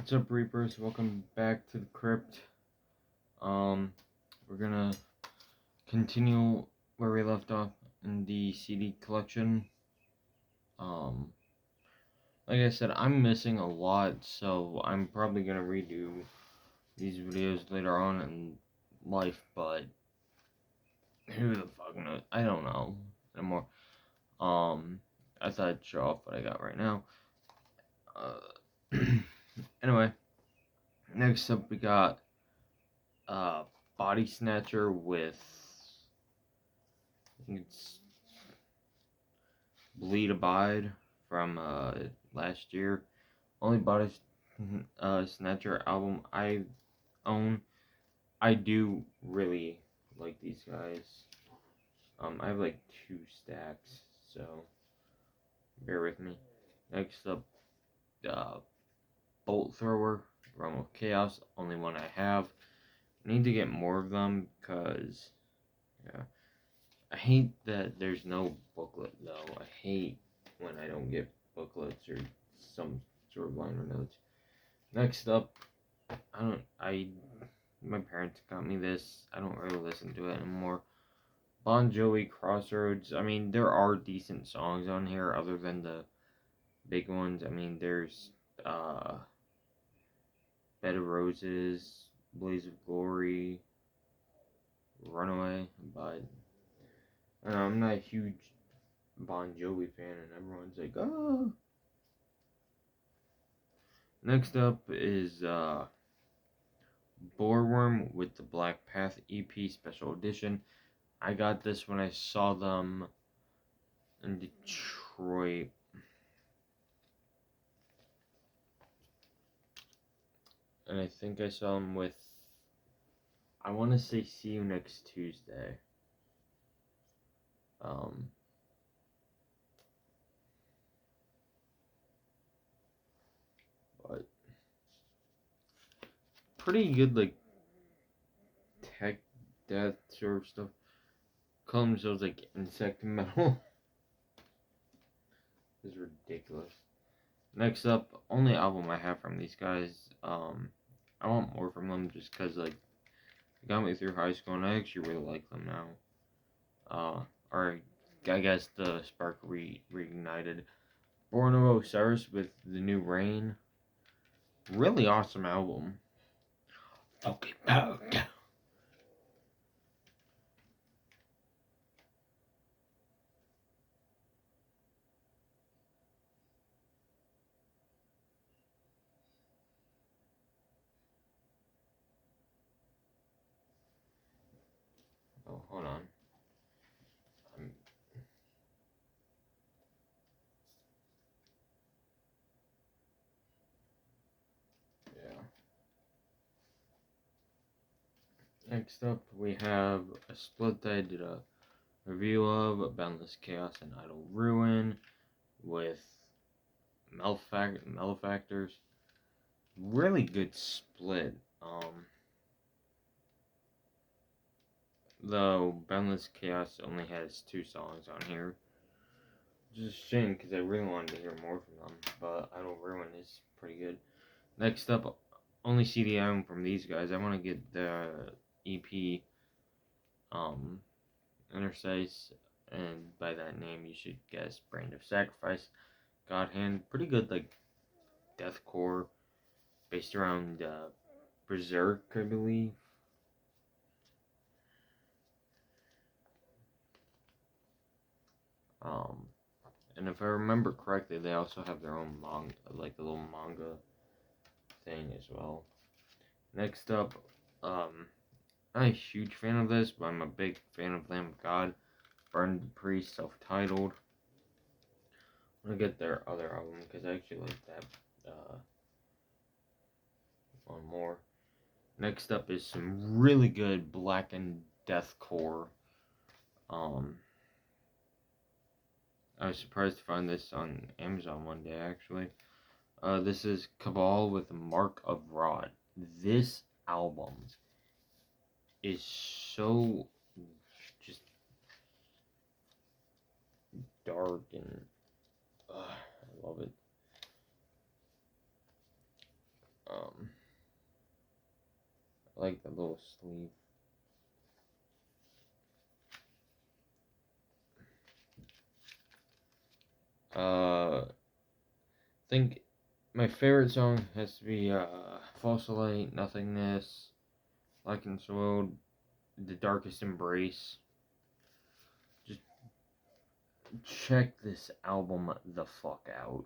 What's up, Reapers? Welcome back to the crypt. We're gonna continue where we left off in the CD collection. Like I said, I'm missing a lot, so I'm probably gonna redo these videos later on in life, but who the fuck knows? I don't know anymore. I thought I'd show off what I got right now. Anyway, next up we got Body Snatcher with, I think it's Bleed Abide from last year. Only Body Snatcher album I own. I do really like these guys. I have like 2 stacks, so bear with me. Next up, Bolt Thrower, Realm of Chaos, only one I have. Need to get more of them, because, yeah. I hate that there's no booklet, though. I hate when I don't get booklets or some sort of liner notes. Next up, my parents got me this. I don't really listen to it anymore. Bon Jovi Crossroads. I mean, there are decent songs on here other than the big ones. I mean, there's Bed of Roses, Blaze of Glory, Runaway, but I'm not a huge Bon Jovi fan, and everyone's like, oh. Next up is Boreworm with the Black Path EP Special Edition. I got this when I saw them in Detroit. And I think I saw them with, I want to say See You Next Tuesday. But pretty good, like, tech death sort of stuff. Call themselves like insect metal. This is ridiculous. Next up, only album I have from these guys. I want more from them just because, like, they got me through high school, and I actually really like them now. Or I guess the spark reignited. Born of Osiris with The New Rain. Really awesome album. Fucking out. Oh, hold on. Yeah. Next up, we have a split that I did a review of, Boundless Chaos and Idle Ruin, with Malefactors. Really good split. Though Boundless Chaos only has 2 songs on here. Which is a shame, because I really wanted to hear more from them. But Idle Ruin is pretty good. Next up, only CD I own from these guys. I want to get the EP, Interface, and by that name you should guess Brand of Sacrifice. God Hand, pretty good, like, deathcore, based around Berserk, I believe. And if I remember correctly, they also have their own manga, like a little manga thing as well. Next up, I'm not a huge fan of this, but I'm a big fan of Lamb of God, Burn the Priest, self-titled. I'm gonna get their other album because I actually like that one more. Next up is some really good Blackened Deathcore. I was surprised to find this on Amazon one day, actually. This is Cabal with Mark of Rod. This album is so just dark, and I love it. I like the little sleeve. I think my favorite song has to be False Light, Nothingness, Like and Soiled, The Darkest Embrace. Just check this album the fuck out.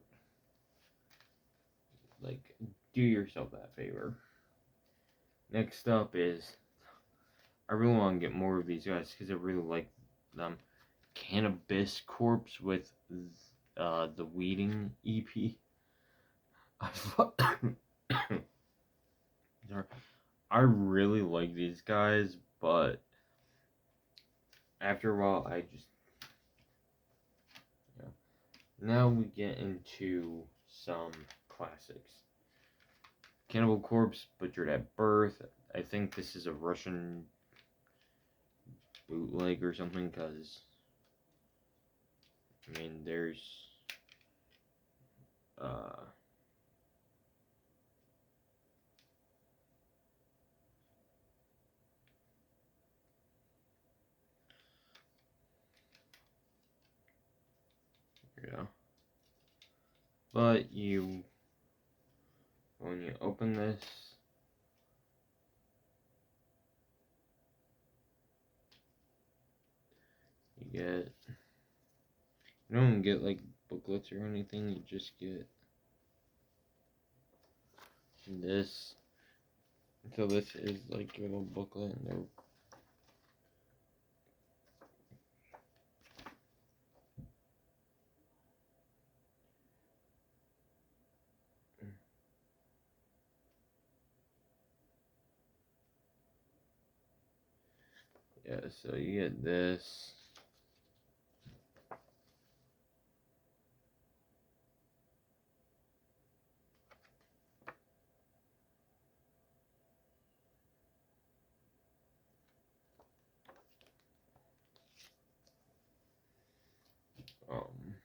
Like, do yourself that favor. Next up is, I really want to get more of these guys because I really like them. Cannabis Corpse with the Weeding EP. I really like these guys, but after a while, I just, yeah. Now we get into some classics. Cannibal Corpse, Butchered at Birth. I think this is a Russian bootleg or something, because, I mean, there's, yeah. But when you open this, you don't get like booklets or anything, you just get this. So this is like your little booklet, and they're, yeah, so you get this. Um,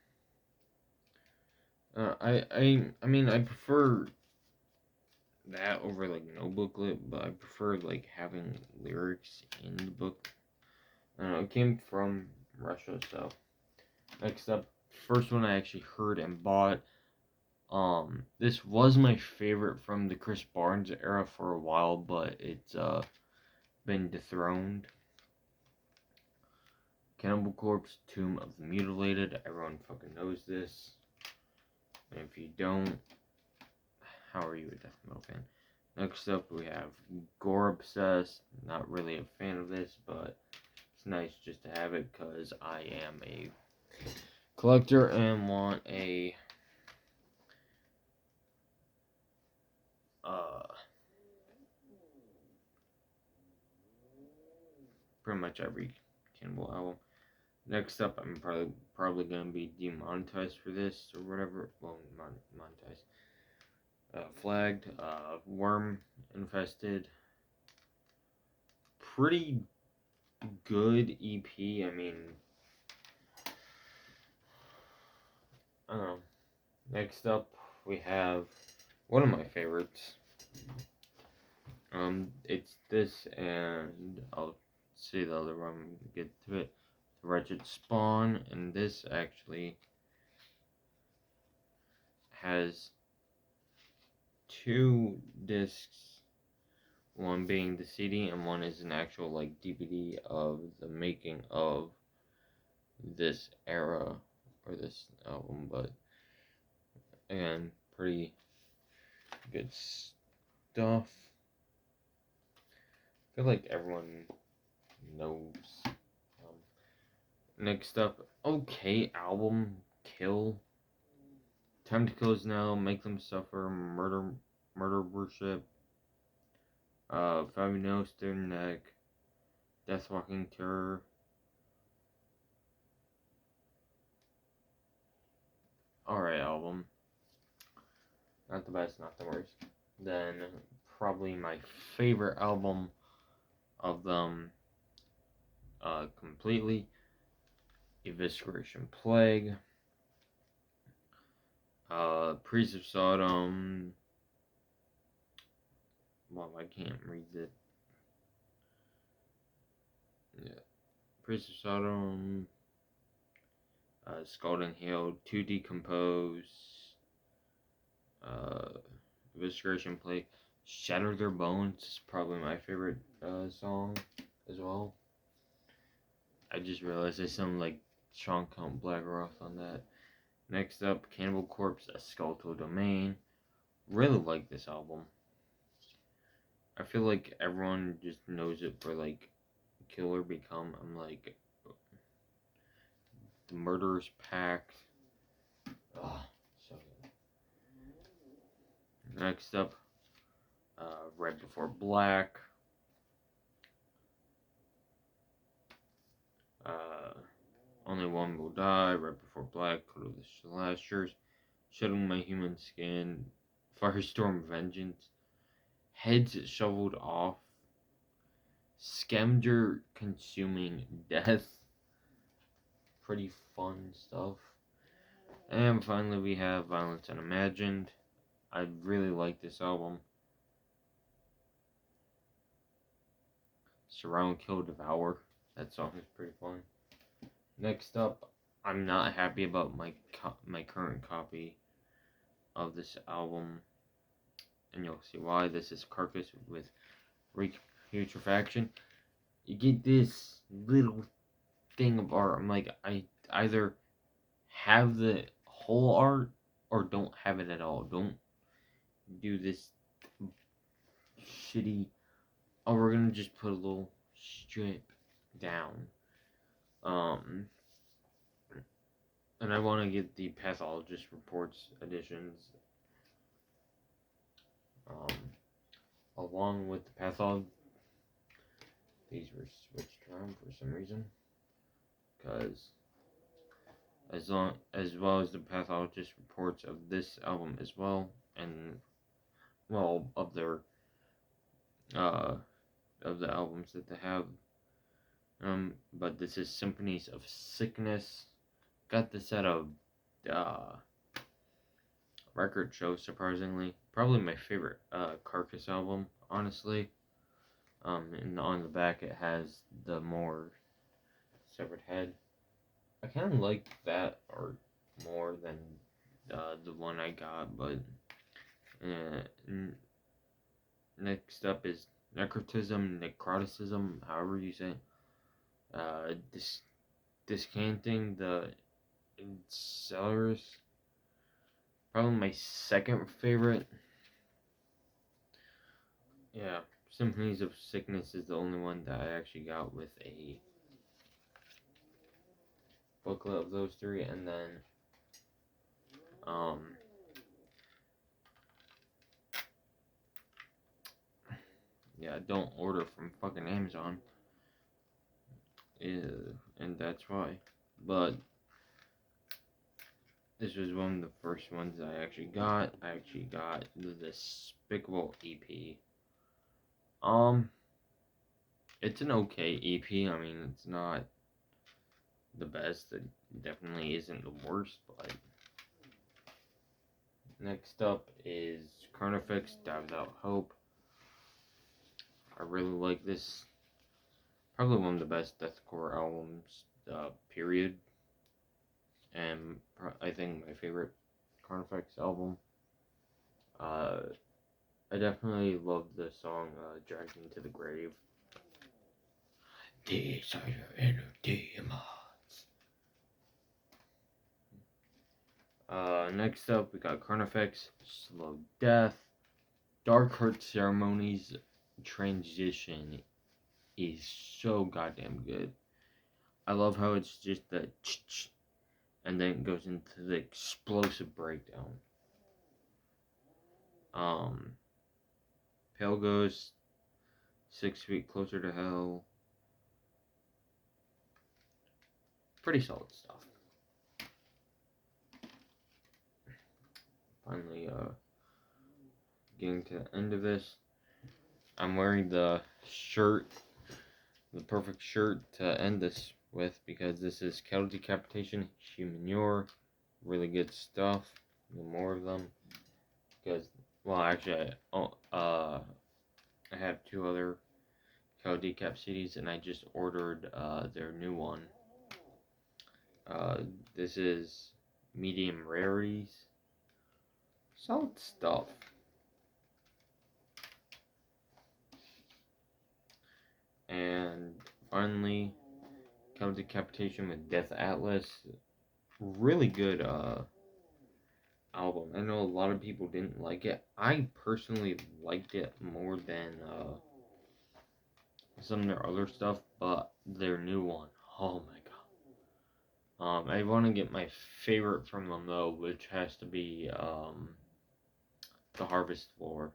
I mean, I prefer that over like no booklet, but I prefer like having lyrics in the book. I don't know, it came from Russia, so next up, first one I actually heard and bought. This was my favorite from the Chris Barnes era for a while, but it's been dethroned. Cannibal Corpse, Tomb of the Mutilated. Everyone fucking knows this. And if you don't, how are you a death metal fan? Next up, we have Gore Obsessed. Not really a fan of this, but it's nice just to have it because I am a collector and want a pretty much every Cannibal album. Next up, I'm probably gonna be demonetized for this or whatever. Well, monetized. Flagged. Worm Infested. Pretty good EP. I mean, I don't know. Next up, we have one of my favorites. It's this, and I'll say the other one when we get to it. The Wretched Spawn, and this actually has two discs. One being the CD, and one is an actual like DVD of the making of this era or this album. But again, pretty good stuff. I feel like everyone knows. Next up, okay album, Kill. Time to Kill Is Now, Make Them Suffer, Murder Worship, Five Nails to Their Neck, Death Walking Terror. Alright album. Not the best, not the worst. Then probably my favorite album of them completely, Evisceration Plague, Priest of Sodom. Well, I can't read it. Yeah. Priest of Sodom, Scalding Hail, To Decompose, Evisceration Plate, Shatter Their Bones is probably my favorite song as well. I just realized I sound like Sean Count Blackroth on that. Next up, Cannibal Corpse, A Skeletal Domain. Really like this album. I feel like everyone just knows it for like Kill or Become. I'm like The Murderous Pact. Oh, so good. Next up, Red Before Black. Uh, Only One Will Die, Red Before Black, Code of the Slashers, Shedding My Human Skin, Firestorm Vengeance, Heads Shoveled Off, Scavenger Consuming Death. Pretty fun stuff. And finally, we have Violence Unimagined. I really like this album. Surround, Kill, Devour. That song is pretty fun. Next up, I'm not happy about my current copy of this album, and you'll see why. This is Carcass with Putrefaction. You get this little thing of art. I'm like, I either have the whole art or don't have it at all. Don't do this shitty. Oh, we're gonna just put a little strip down. And I want to get the Pathologist Reports editions. Along with the Pathologist. These were switched around for some reason. Because as well as the Pathologist Reports of this album as well, and well of their of the albums that they have. But this is Symphonies of Sickness. Got this at a record show, surprisingly. Probably my favorite Carcass album, honestly. And on the back it has the more severed head. I kind of like that art more than the one I got, but next up is Necroticism, however you say it. Discanting the Celerus. Probably my second favorite. Yeah, Symphonies of Sickness is the only one that I actually got with a booklet of those three, and then yeah, don't order from fucking Amazon. And that's why. But this was one of the first ones I actually got. I actually got the Despicable EP. It's an okay EP. I mean, it's not the best. It definitely isn't the worst, but next up is Carnifex, Die Without Hope. I really like this. Probably one of the best deathcore albums, period. And I think my favorite Carnifex album. I definitely love the song Dragged Into the Grave. These are your inner demons. Next up, we got Carnifex, Slow Death. Dark Heart Ceremonies transition is so goddamn good. I love how it's just the ch-ch, and then it goes into the explosive breakdown. Pale Ghost, 6 Feet Closer to Hell. Pretty solid stuff. Finally, getting to the end of this. I'm wearing the shirt, the perfect shirt to end this with, because this is Cattle Decapitation, Humanure. Really good stuff. More of them. Because, well, actually, I have 2 other called Decap CDs, and I just ordered their new one. This is medium rarities. Solid stuff. And finally, comes Decapitation with Death Atlas. Really good album. I know a lot of people didn't like it. I personally liked it more than some of their other stuff, but their new one, oh my god. I want to get my favorite from them though, which has to be The Harvest Floor.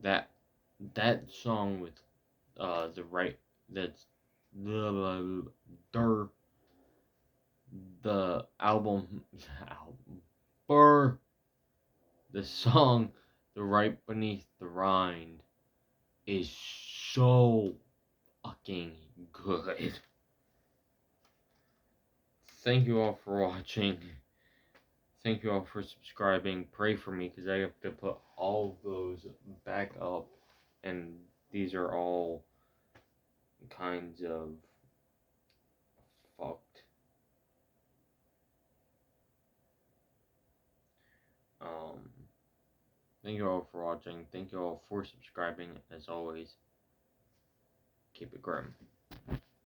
That song with the right that's the album the song The Right Beneath the Rind is so fucking good. Thank you all for watching. Thank you all for subscribing. Pray for me because I have to put all of those back up, and these are all kinds of fucked. Thank you all for watching. Thank you all for subscribing. As always, keep it grim.